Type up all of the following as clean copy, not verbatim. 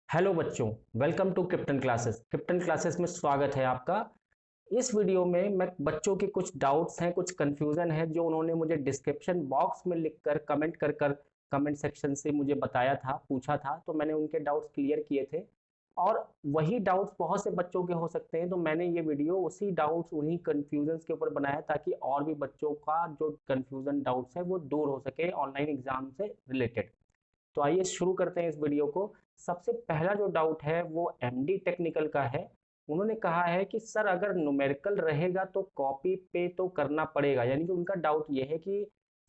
Hello बच्चों, welcome to Krypton classes. Krypton classes में स्वागत है आपका। इस वीडियो में मैं बच्चों के कुछ डाउट्स हैं, कुछ कंफ्यूजन है जो उन्होंने मुझे डिस्क्रिप्शन बॉक्स में लिखकर कमेंट कर कमेंट सेक्शन से मुझे बताया था, पूछा था, तो मैंने उनके डाउट्स क्लियर किए थे। और वही डाउट्स बहुत से बच्चों के हो सकते हैं, तो मैंने ये वीडियो उसी डाउट्स, उन्हीं कंफ्यूजन के ऊपर बनाया ताकि और भी बच्चों का जो कंफ्यूजन डाउट्स है वो दूर हो सके ऑनलाइन एग्जाम से रिलेटेड। तो आइए शुरू करते हैं इस वीडियो को। सबसे पहला जो डाउट है वो एमडी टेक्निकल का है। उन्होंने कहा है कि सर अगर न्यूमेरिकल रहेगा तो कॉपी पे तो करना पड़ेगा, यानी कि उनका डाउट ये है कि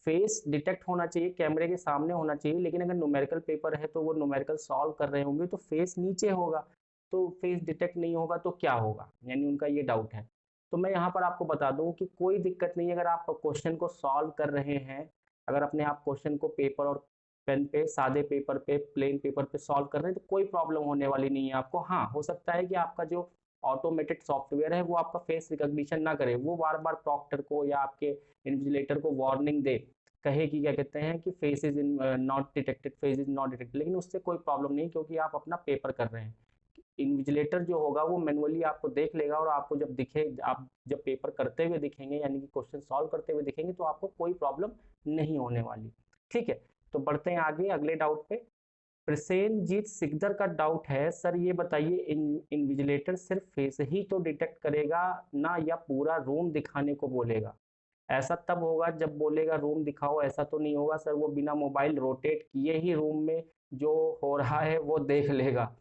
फेस डिटेक्ट होना चाहिए, कैमरे के सामने होना चाहिए, लेकिन अगर न्यूमेरिकल पेपर है तो वो न्यूमेरिकल सॉल्व कर रहे होंगे तो फेस नीचे होगा, तो फेस डिटेक्ट नहीं होगा तो क्या होगा, यानी उनका ये डाउट है। तो मैं यहाँ पर आपको बता दूं कि कोई दिक्कत नहीं है, अगर आप क्वेश्चन को सॉल्व कर रहे हैं, अगर अपने आप क्वेश्चन को पेपर और पेन पे, सादे पेपर पे, प्लेन पेपर पे सॉल्व कर रहे हैं तो कोई प्रॉब्लम होने वाली नहीं है आपको। हाँ, हो सकता है कि आपका जो ऑटोमेटेड सॉफ्टवेयर है वो आपका फेस रिकॉग्निशन ना करे, वो बार बार प्रॉक्टर को या आपके इन्विजिलेटर को वार्निंग दे, कहे कि क्या कहते हैं कि face is not detected, face is not detected, लेकिन उससे कोई प्रॉब्लम नहीं क्योंकि आप अपना पेपर कर रहे हैं। इन्विजिलेटर जो होगा वो मैनुअली आपको देख लेगा और आपको जब दिखे, आप जब पेपर करते हुए दिखेंगे यानी कि क्वेश्चन सॉल्व करते हुए दिखेंगे तो आपको कोई प्रॉब्लम नहीं होने वाली। ठीक है, तो बढ़ते हैं आगे अगले डाउट पे। प्रसेनजीत सिकदर का डाउट है, सर ये बताइए इन्विजिलेटर सिर्फ फेस ही तो डिटेक्ट करेगा ना, या पूरा रूम दिखाने को बोलेगा? ऐसा तब होगा जब बोलेगा रूम दिखाओ, ऐसा तो नहीं होगा सर, वो बिना मोबाइल रोटेट किए ही रूम में जो हो रहा है वो देख लेगा।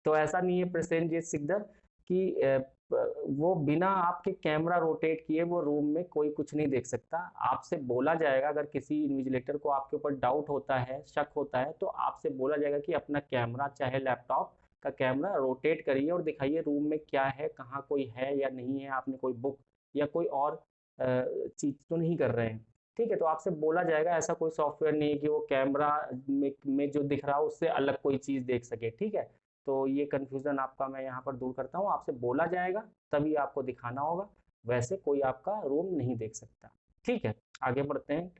तो ऐसा नहीं है प्रसेनजीत सिकदर कि वो बिना आपके कैमरा रोटेट किए वो रूम में कोई कुछ नहीं देख सकता। आपसे बोला जाएगा, अगर किसी इन्विजिलेटर को आपके ऊपर डाउट होता है, शक होता है, तो आपसे बोला जाएगा कि अपना कैमरा चाहे लैपटॉप का कैमरा रोटेट करिए और दिखाइए रूम में क्या है, कहाँ कोई है या नहीं है, आपने कोई बुक या कोई और चीज तो नहीं कर रहे हैं। ठीक है, तो आपसे बोला जाएगा, ऐसा कोई सॉफ्टवेयर नहीं है कि वो कैमरा में जो दिख रहा है उससे अलग कोई चीज देख सके। ठीक है, तो ये कन्फ्यूजन आपका मैं यहाँ पर दूर करता हूँ, आपसे बोला जाएगा तभी आपको दिखाना होगा, वैसे कोई आपका रूम नहीं देख सकता। ठीक है, आगे बढ़ते हैं।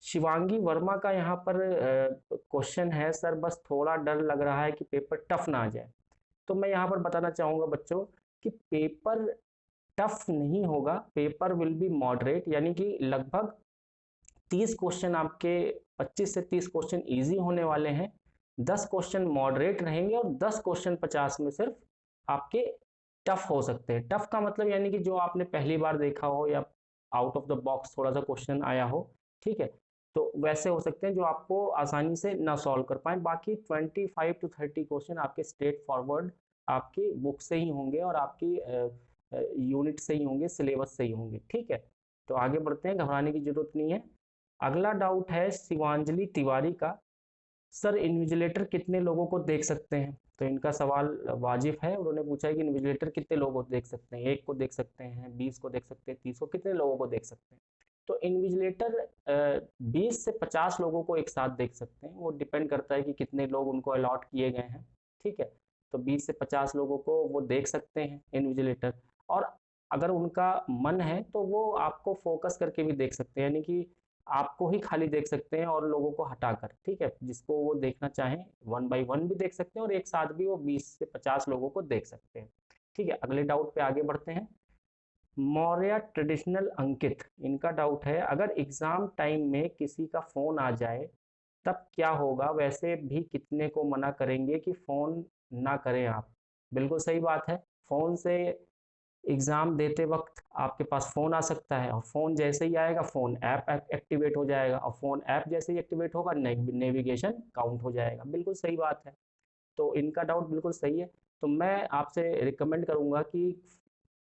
शिवांगी वर्मा का यहाँ पर क्वेश्चन है, सर बस थोड़ा डर लग रहा है कि पेपर टफ ना आ जाए। तो मैं यहाँ पर बताना चाहूंगा बच्चों कि पेपर टफ नहीं होगा, पेपर विल बी मॉडरेट, यानी कि लगभग 30 क्वेश्चन आपके, 25 से 30 क्वेश्चन इजी होने वाले हैं, 10 क्वेश्चन मॉडरेट रहेंगे और 10 क्वेश्चन 50 में सिर्फ आपके टफ हो सकते हैं। टफ का मतलब यानी कि जो आपने पहली बार देखा हो या आउट ऑफ द बॉक्स थोड़ा सा क्वेश्चन आया हो। ठीक है, तो वैसे हो सकते हैं जो आपको आसानी से ना सॉल्व कर पाए। बाकी 25 to 30 क्वेश्चन आपके स्ट्रेट फॉरवर्ड आपकी बुक से ही होंगे और आपकी यूनिट से ही होंगे, सिलेबस से ही होंगे। ठीक है, तो आगे बढ़ते हैं, घबराने की जरूरत नहीं है। अगला डाउट है शिवांजलि तिवारी का, सर इन्विजिलेटर कितने लोगों को देख सकते हैं? तो इनका सवाल वाजिब है, उन्होंने पूछा है कि इन्विजिलेटर कितने लोगों को देख सकते हैं, 1 को देख सकते हैं, 20 को देख सकते हैं, 30 को, कितने लोगों को देख सकते हैं? तो इन्विजिलेटर 20 से 50 लोगों को एक साथ देख सकते हैं, वो डिपेंड करता है कि कितने लोग उनको अलॉट किए गए हैं। ठीक है, तो 20 से 50 लोगों को वो देख सकते हैं इन्विजिलेटर। और अगर उनका मन है तो वो आपको फोकस करके भी देख सकते हैं, यानी कि आपको ही खाली देख सकते हैं और लोगों को हटाकर। ठीक है, जिसको वो देखना चाहें 1 by 1 भी देख सकते हैं और एक साथ भी वो 20 से 50 लोगों को देख सकते हैं। ठीक है, अगले डाउट पे आगे बढ़ते हैं। मौर्य ट्रेडिशनल अंकित, इनका डाउट है, अगर एग्जाम टाइम में किसी का फोन आ जाए तब क्या होगा? वैसे भी कितने को मना करेंगे कि फोन ना करें आप? बिल्कुल सही बात है, फोन से एग्जाम देते वक्त आपके पास फ़ोन आ सकता है और फ़ोन जैसे ही आएगा फ़ोन ऐप एक्टिवेट हो जाएगा और फ़ोन ऐप जैसे ही एक्टिवेट होगा नेविगेशन काउंट हो जाएगा। बिल्कुल सही बात है, तो इनका डाउट बिल्कुल सही है। तो मैं आपसे रिकमेंड करूंगा कि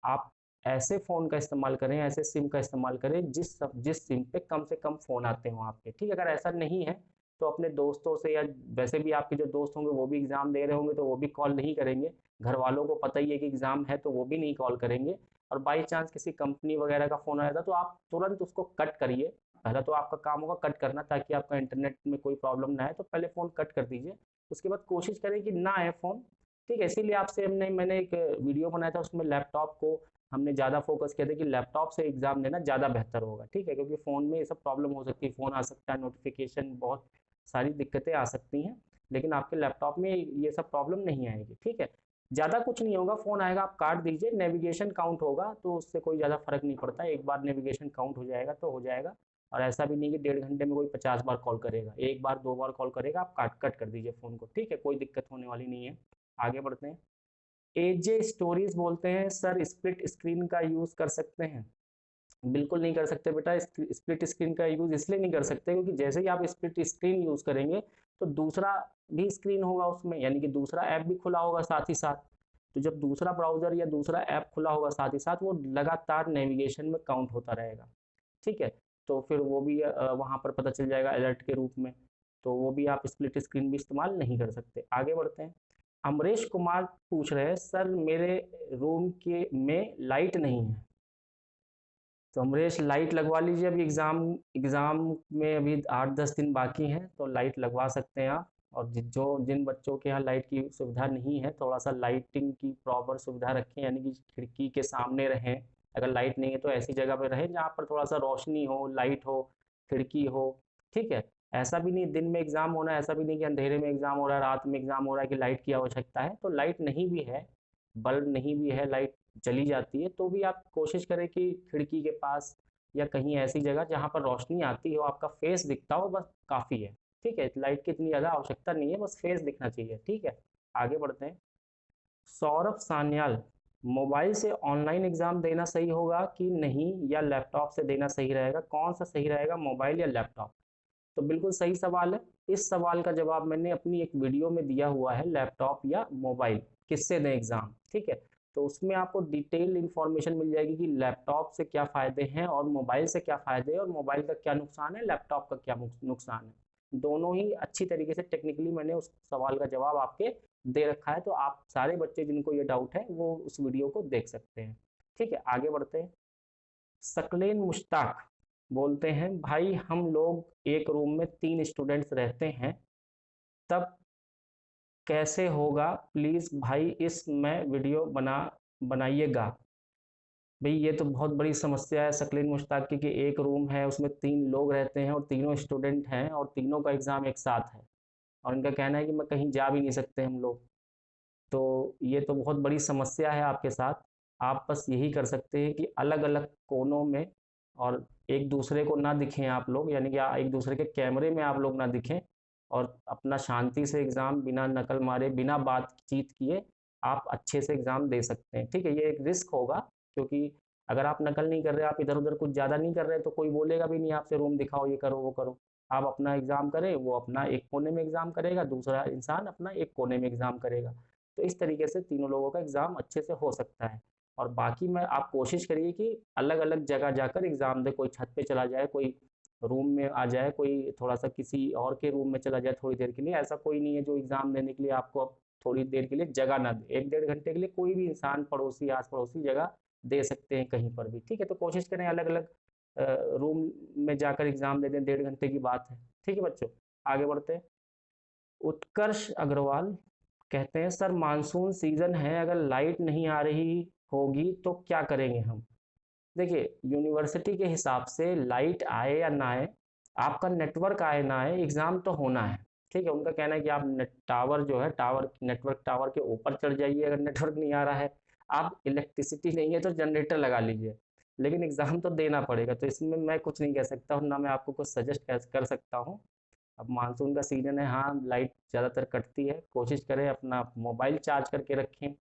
आप ऐसे फ़ोन का इस्तेमाल करें, ऐसे सिम का इस्तेमाल करें जिस सिम पे कम से कम फ़ोन आते हों आपके। ठीक है, अगर ऐसा नहीं है तो अपने दोस्तों से, या वैसे भी आपके जो दोस्त होंगे वो भी एग्ज़ाम दे रहे होंगे तो वो भी कॉल नहीं करेंगे, घर वालों को पता ही है कि एग्ज़ाम है तो वो भी नहीं कॉल करेंगे। और बाई चांस किसी कंपनी वगैरह का फ़ोन आया था तो आप तुरंत उसको कट करिए। पहला तो आपका काम होगा कट करना, ताकि आपका इंटरनेट में कोई प्रॉब्लम ना आए, तो पहले फ़ोन कट कर दीजिए, उसके बाद कोशिश करें कि ना आए फ़ोन। ठीक है, इसीलिए आपसे मैंने एक वीडियो बनाया था, उसमें लैपटॉप को हमने ज़्यादा फोकस किया था कि लैपटॉप से एग्जाम देना ज़्यादा बेहतर होगा। ठीक है, क्योंकि फ़ोन में ये सब प्रॉब्लम हो सकती है, फ़ोन आ सकता है, नोटिफिकेशन, बहुत सारी दिक्कतें आ सकती हैं। लेकिन आपके लैपटॉप में ये सब प्रॉब्लम नहीं आएगी। ठीक है, ज़्यादा कुछ नहीं होगा, फ़ोन आएगा आप काट दीजिए, नेविगेशन काउंट होगा तो उससे कोई ज़्यादा फर्क नहीं पड़ता, एक बार नेविगेशन काउंट हो जाएगा तो हो जाएगा। और ऐसा भी नहीं कि 1.5 घंटे में कोई 50 बार कॉल करेगा, एक बार 2 बार कॉल करेगा, आप काट कट कर दीजिए फ़ोन को। ठीक है, कोई दिक्कत होने वाली नहीं है। आगे बढ़ते हैं। एजे स्टोरीज बोलते हैं सर स्प्लिट स्क्रीन का यूज़ कर सकते हैं? बिल्कुल नहीं कर सकते बेटा। स्प्लिट स्क्रीन का यूज़ इसलिए नहीं कर सकते क्योंकि जैसे ही आप स्प्लिट स्क्रीन यूज़ करेंगे तो दूसरा भी स्क्रीन होगा उसमें, यानी कि दूसरा ऐप भी खुला होगा साथ ही साथ। तो जब दूसरा ब्राउज़र या दूसरा ऐप खुला होगा साथ ही साथ, वो लगातार नेविगेशन में काउंट होता रहेगा। ठीक है, तो फिर वो भी वहाँ पर पता चल जाएगा अलर्ट के रूप में, तो वो भी आप स्प्लिट स्क्रीन भी इस्तेमाल नहीं कर सकते। आगे बढ़ते हैं। अमरीश कुमार पूछ रहे हैं सर मेरे रूम के में लाइट नहीं है। तो अमरीश लाइट लगवा लीजिए, अभी एग्ज़ाम एग्ज़ाम में अभी 8-10 दिन बाकी हैं, तो लाइट लगवा सकते हैं आप। और जिन बच्चों के यहाँ लाइट की सुविधा नहीं है, थोड़ा सा लाइटिंग की प्रॉपर सुविधा रखें, यानी कि खिड़की के सामने रहें। अगर लाइट नहीं है तो ऐसी जगह पर रहें जहाँ पर थोड़ा सा रोशनी हो, लाइट हो, खिड़की हो। ठीक है, ऐसा भी नहीं दिन में एग्ज़ाम होना है, ऐसा भी नहीं कि अंधेरे में एग्ज़ाम हो रहा है, रात में एग्ज़ाम हो रहा है कि लाइट की आवश्यकता है। तो लाइट नहीं भी है, बल्ब नहीं भी है, लाइट चली जाती है, तो भी आप कोशिश करें कि खिड़की के पास या कहीं ऐसी जगह जहाँ पर रोशनी आती हो, आपका फेस दिखता हो, बस काफ़ी है। ठीक है, लाइट की इतनी ज़्यादा आवश्यकता नहीं है, बस फेस दिखना चाहिए। ठीक है, आगे बढ़ते हैं। सौरभ सान्याल, मोबाइल से ऑनलाइन एग्ज़ाम देना सही होगा कि नहीं, या लैपटॉप से देना सही रहेगा? कौन सा सही रहेगा, मोबाइल या लैपटॉप? तो बिल्कुल सही सवाल है। इस सवाल का जवाब मैंने अपनी एक वीडियो में दिया हुआ है, लैपटॉप या मोबाइल किससे दें एग्ज़ाम। ठीक है, तो उसमें आपको डिटेल इन्फॉर्मेशन मिल जाएगी कि लैपटॉप से क्या फ़ायदे हैं और मोबाइल से क्या फ़ायदे हैं, और मोबाइल का क्या नुकसान है, लैपटॉप का क्या नुकसान है। दोनों ही अच्छी तरीके से टेक्निकली मैंने उस सवाल का जवाब आपके दे रखा है, तो आप सारे बच्चे जिनको ये डाउट है वो उस वीडियो को देख सकते हैं। ठीक है, आगे बढ़ते हैं। सकलेन मुश्ताक बोलते हैं भाई हम लोग एक रूम में 3 स्टूडेंट्स रहते हैं, तब कैसे होगा, प्लीज़ भाई इस में वीडियो बनाइएगा। भाई ये तो बहुत बड़ी समस्या है सकलेन मुश्ताक की, कि एक रूम है उसमें 3 लोग रहते हैं और तीनों स्टूडेंट हैं और तीनों का एग्ज़ाम एक साथ है, और इनका कहना है कि मैं कहीं जा भी नहीं सकते हम लोग। तो ये तो बहुत बड़ी समस्या है आपके साथ। आप बस यही कर सकते हैं कि अलग-अलग कोनों में, और एक दूसरे को ना दिखें आप लोग, यानी कि एक दूसरे के कैमरे में आप लोग ना दिखें, और अपना शांति से एग्ज़ाम बिना नकल मारे, बिना बातचीत किए आप अच्छे से एग्ज़ाम दे सकते हैं। ठीक है, ये एक रिस्क होगा, क्योंकि अगर आप नकल नहीं कर रहे, आप इधर-उधर कुछ ज़्यादा नहीं कर रहे, तो कोई बोलेगा भी नहीं आपसे रूम दिखाओ, ये करो, वो करो। आप अपना एग्ज़ाम करें, वो अपना एक कोने में एग्ज़ाम करेगा, दूसरा इंसान अपना एक कोने में एग्ज़ाम करेगा। तो इस तरीके से तीनों लोगों का एग्ज़ाम अच्छे से हो सकता है। और बाकी मैं आप कोशिश करिए कि अलग-अलग जगह जाकर एग्ज़ाम दें, कोई छत पे चला जाए, कोई रूम में आ जाए, कोई थोड़ा-सा किसी और के रूम में चला जाए थोड़ी देर के लिए। ऐसा कोई नहीं है जो एग्ज़ाम देने के लिए आपको थोड़ी देर के लिए जगह ना दे। 1-1.5 घंटे के लिए कोई भी इंसान, पड़ोसी, आस-पड़ोसी जगह दे सकते हैं कहीं पर भी। ठीक है, तो कोशिश करें अलग-अलग रूम में जाकर एग्ज़ाम दे दें, 1.5 घंटे की बात है। ठीक है बच्चों, आगे बढ़ते हैं। उत्कर्ष अग्रवाल कहते हैं सर मानसून सीजन है, अगर लाइट नहीं आ रही होगी तो क्या करेंगे हम? देखिए, यूनिवर्सिटी के हिसाब से लाइट आए या ना आए, आपका नेटवर्क आए ना आए, एग्ज़ाम तो होना है। ठीक है, उनका कहना है कि आप टावर जो है, टावर नेटवर्क टावर के ऊपर चढ़ जाइए अगर नेटवर्क नहीं आ रहा है। आप इलेक्ट्रिसिटी नहीं है तो जनरेटर लगा लीजिए, लेकिन एग्ज़ाम तो देना पड़ेगा। तो इसमें मैं कुछ नहीं कह सकता हूँ, ना मैं आपको कुछ सजेस्ट कर सकता हूँ। अब मानसून का सीज़न है, हाँ लाइट ज़्यादातर कटती है। कोशिश करें अपना मोबाइल चार्ज करके रखें,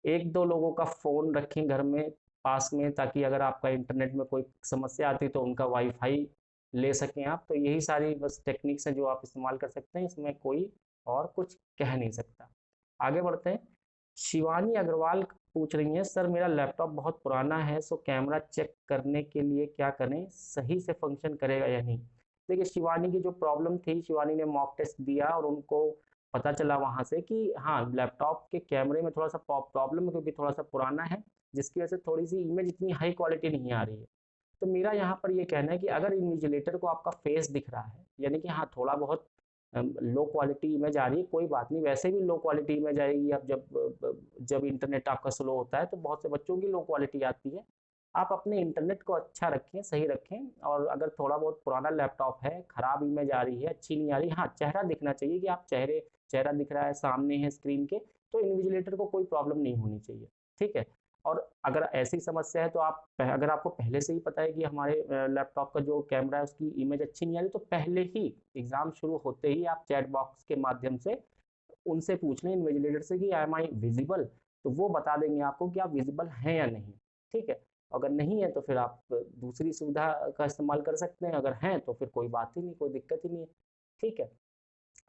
1-2 लोगों का फ़ोन रखें घर में पास में, ताकि अगर आपका इंटरनेट में कोई समस्या आती है तो उनका वाईफ़ाई ले सकें आप। तो यही सारी बस टेक्निक्स हैं जो आप इस्तेमाल कर सकते हैं, इसमें कोई और कुछ कह नहीं सकता। आगे बढ़ते हैं। शिवानी अग्रवाल पूछ रही हैं सर मेरा लैपटॉप बहुत पुराना है, सो कैमरा चेक करने के लिए क्या करें, सही से फंक्शन करेगा या नहीं? देखिए, शिवानी की जो प्रॉब्लम थी, शिवानी ने मॉक टेस्ट दिया और उनको पता चला वहाँ से कि हाँ, लैपटॉप के कैमरे में थोड़ा सा प्रॉब्लम है, क्योंकि थोड़ा सा पुराना है, जिसकी वजह से थोड़ी सी इमेज इतनी हाई क्वालिटी नहीं आ रही है। तो मेरा यहाँ पर ये कहना है कि अगर इन्विजिलेटर को आपका फेस दिख रहा है, यानी कि हाँ थोड़ा बहुत लो क्वालिटी इमेज आ रही है, कोई बात नहीं, वैसे भी लो क्वालिटी इमेज आएगी। अब जब इंटरनेट आपका स्लो होता है तो बहुत से बच्चों की लो क्वालिटी आती है। आप अपने इंटरनेट को अच्छा रखें, सही रखें, और अगर थोड़ा बहुत पुराना लैपटॉप है, खराब इमेज आ रही है, अच्छी नहीं आ रही, हाँ चेहरा दिखना चाहिए कि आप चेहरे चेहरा दिख रहा है, सामने है स्क्रीन के, तो इन्विजिलेटर को कोई प्रॉब्लम नहीं होनी चाहिए, ठीक है। और अगर ऐसी समस्या है तो अगर आपको पहले से ही पता है कि हमारे लैपटॉप का जो कैमरा है उसकी इमेज अच्छी नहीं आ रही, तो पहले ही एग्जाम शुरू होते ही आप चैट बॉक्स के माध्यम से उनसे पूछ लें, इन्विजिलेटर से, कि एम आई विजिबल, तो वो बता देंगे आपको कि आप विजिबल हैं या नहीं, ठीक है। अगर नहीं है तो फिर आप दूसरी सुविधा का इस्तेमाल कर सकते हैं, अगर हैं तो फिर कोई बात ही नहीं, कोई दिक्कत ही नहीं है, ठीक है।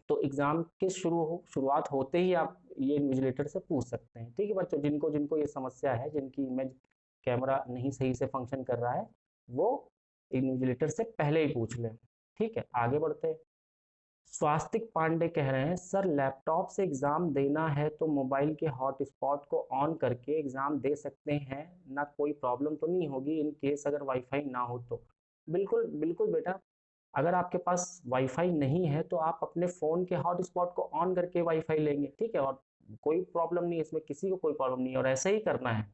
तो एग्ज़ाम के शुरुआत होते ही आप ये इन्विजिलेटर से पूछ सकते हैं, ठीक है बच्चों। जिनको जिनको ये समस्या है, जिनकी इमेज कैमरा नहीं सही से फंक्शन कर रहा है, वो इन्विजिलेटर से पहले ही पूछ लें, ठीक है। आगे बढ़ते हैं। स्वास्तिक पांडे कह रहे हैं, सर लैपटॉप से एग्ज़ाम देना है तो मोबाइल के हॉटस्पॉट को ऑन करके एग्ज़ाम दे सकते हैं ना, कोई प्रॉब्लम तो नहीं होगी इन केस अगर वाईफाई ना हो तो? बिल्कुल बिल्कुल बेटा, अगर आपके पास वाईफाई नहीं है तो आप अपने फ़ोन के हॉटस्पॉट को ऑन करके वाईफाई लेंगे, ठीक है। और कोई प्रॉब्लम नहीं है इसमें, किसी को कोई प्रॉब्लम नहीं है, और ऐसे ही करना है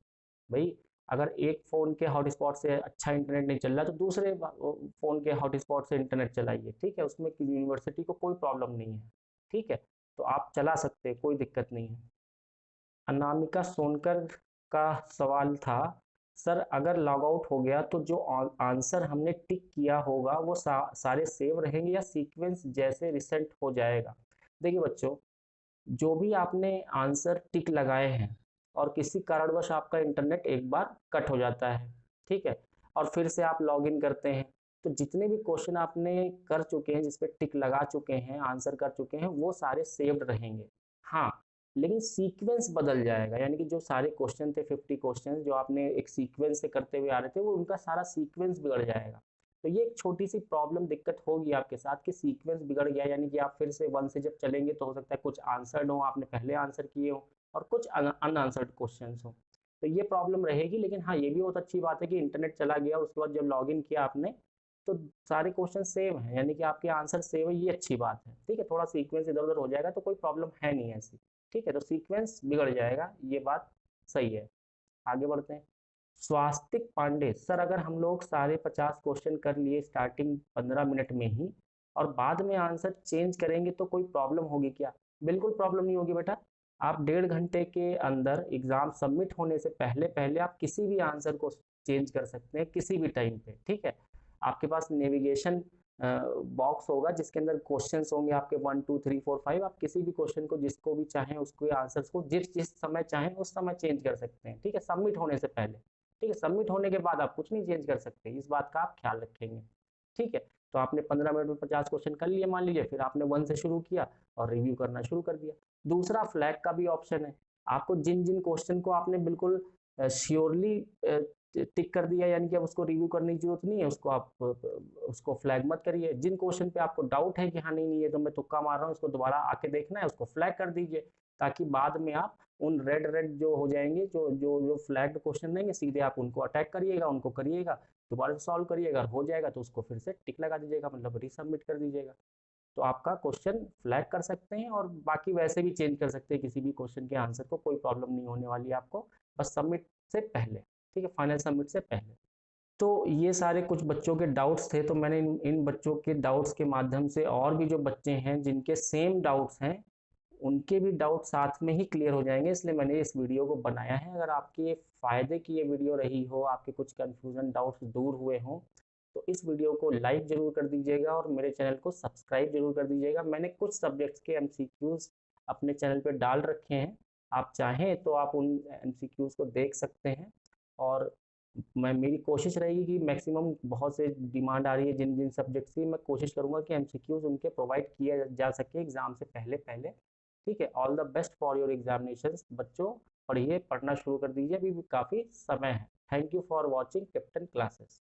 भाई। अगर एक फ़ोन के हॉटस्पॉट से अच्छा इंटरनेट नहीं चल रहा तो दूसरे फ़ोन के हॉटस्पॉट से इंटरनेट चलाइए, ठीक है। उसमें यूनिवर्सिटी को कोई प्रॉब्लम नहीं है, ठीक है। तो आप चला सकते हैं, कोई दिक्कत नहीं है। अनामिका सोनकर का सवाल था, सर अगर लॉग आउट हो गया तो जो आंसर हमने टिक किया होगा वो सारे सेव रहेंगे या सीक्वेंस जैसे रिसेंट हो जाएगा? देखिए बच्चों, जो भी आपने आंसर टिक लगाए हैं और किसी कारणवश आपका इंटरनेट एक बार कट हो जाता है, ठीक है, और फिर से आप लॉगिन करते हैं, तो जितने भी क्वेश्चन आपने कर चुके हैं, जिसपे टिक लगा चुके हैं, आंसर कर चुके हैं, वो सारे सेव्ड रहेंगे। हाँ, लेकिन सीक्वेंस बदल जाएगा, यानी कि जो सारे क्वेश्चन थे 50 क्वेश्चन जो आपने एक सीक्वेंस से करते हुए आ रहे थे, वो उनका सारा सीक्वेंस बिगड़ जाएगा। तो ये एक छोटी सी प्रॉब्लम दिक्कत होगी आपके साथ कि सीक्वेंस बिगड़ गया, यानी कि आप फिर से 1 से जब चलेंगे तो हो सकता है कुछ आंसर्ड हो, आपने पहले आंसर किए हो, और कुछ अनआंसर्ड क्वेश्चन हो, तो ये प्रॉब्लम रहेगी। लेकिन हाँ, ये भी बहुत अच्छी बात है कि इंटरनेट चला गया उसके बाद जब लॉगिन किया आपने तो सारे क्वेश्चन सेव हैं, यानी कि आपके आंसर सेव है, ये अच्छी बात है, ठीक है। थोड़ा सीक्वेंस इधर उधर हो जाएगा तो कोई प्रॉब्लम है नहीं ऐसी, ठीक है। तो सीक्वेंस बिगड़ जाएगा, ये बात सही है। आगे बढ़ते हैं। स्वास्तिक पांडे, सर अगर हम लोग सारे 50 क्वेश्चन कर लिए स्टार्टिंग 15 मिनट में ही और बाद में आंसर चेंज करेंगे तो कोई प्रॉब्लम होगी क्या? बिल्कुल प्रॉब्लम नहीं होगी बेटा। आप 1.5 घंटे के अंदर एग्जाम सबमिट होने से पहले पहले आप किसी भी आंसर को चेंज कर सकते हैं किसी भी टाइम पे, ठीक है। आपके पास नेविगेशन बॉक्स होगा जिसके अंदर क्वेश्चंस होंगे आपके 1 2 3 4 5, आप किसी भी क्वेश्चन को जिसको भी चाहें उसके आंसर्स को जिस जिस समय चाहें उस समय चेंज कर सकते हैं, ठीक है, सबमिट होने से पहले, ठीक है। सबमिट होने के बाद आप कुछ नहीं चेंज कर सकते, इस बात का आप ख्याल रखेंगे, ठीक है। तो आपने 15 मिनट में 50 क्वेश्चन कर लिए मान लीजिए, फिर आपने 1 से शुरू किया और रिव्यू करना शुरू कर दिया। दूसरा, फ्लैग का भी ऑप्शन है। आपको जिन जिन क्वेश्चन को आपने बिल्कुल श्योरली टिक कर दिया, यानी कि अब उसको रिव्यू करने की जरूरत नहीं है, उसको आप उसको फ्लैग मत करिए। जिन क्वेश्चन पे आपको डाउट है कि हाँ नहीं नहीं ये तो मैं तुक्का मार रहा हूँ, इसको दोबारा आके देखना है, उसको फ्लैग कर दीजिए, ताकि बाद में आप उन रेड रेड जो हो जाएंगे, जो जो जो फ्लैग्ड क्वेश्चन रहेंगे, सीधे आप उनको अटैक करिएगा, उनको करिएगा, दोबारा से सॉल्व करिएगा, हो जाएगा तो उसको फिर से टिक लगा दीजिएगा, मतलब रीसबमिट कर दीजिएगा। तो आपका क्वेश्चन फ्लैग कर सकते हैं और बाकी वैसे भी चेंज कर सकते हैं किसी भी क्वेश्चन के आंसर को, कोई प्रॉब्लम नहीं होने वाली है आपको, बस सबमिट से पहले, ठीक है, फाइनल सबमिट से पहले। तो ये सारे कुछ बच्चों के डाउट्स थे, तो मैंने इन बच्चों के डाउट्स के माध्यम से और भी जो बच्चे हैं जिनके सेम डाउट्स हैं उनके भी डाउट साथ में ही क्लियर हो जाएंगे, इसलिए मैंने इस वीडियो को बनाया है। अगर आपके फ़ायदे की ये वीडियो रही हो, आपके कुछ कन्फ्यूज़न डाउट्स दूर हुए हों, तो इस वीडियो को लाइक ज़रूर कर दीजिएगा और मेरे चैनल को सब्सक्राइब ज़रूर कर दीजिएगा। मैंने कुछ सब्जेक्ट्स के एमसीक्यूज़ अपने चैनल पे डाल रखे हैं, आप चाहें तो आप उन एमसीक्यूज़ को देख सकते हैं। और मेरी कोशिश रहेगी कि मैक्सिमम, बहुत से डिमांड आ रही है जिन जिन सब्जेक्ट्स की, मैं कोशिश करूँगा कि एमसीक्यूज़ उनके प्रोवाइड किया जा सके एग्ज़ाम से पहले पहले, ठीक है। All the best for your examinations बच्चों, पढ़िए, पढ़ना शुरू कर दीजिए, अभी भी काफ़ी समय है। Thank you for watching captain classes.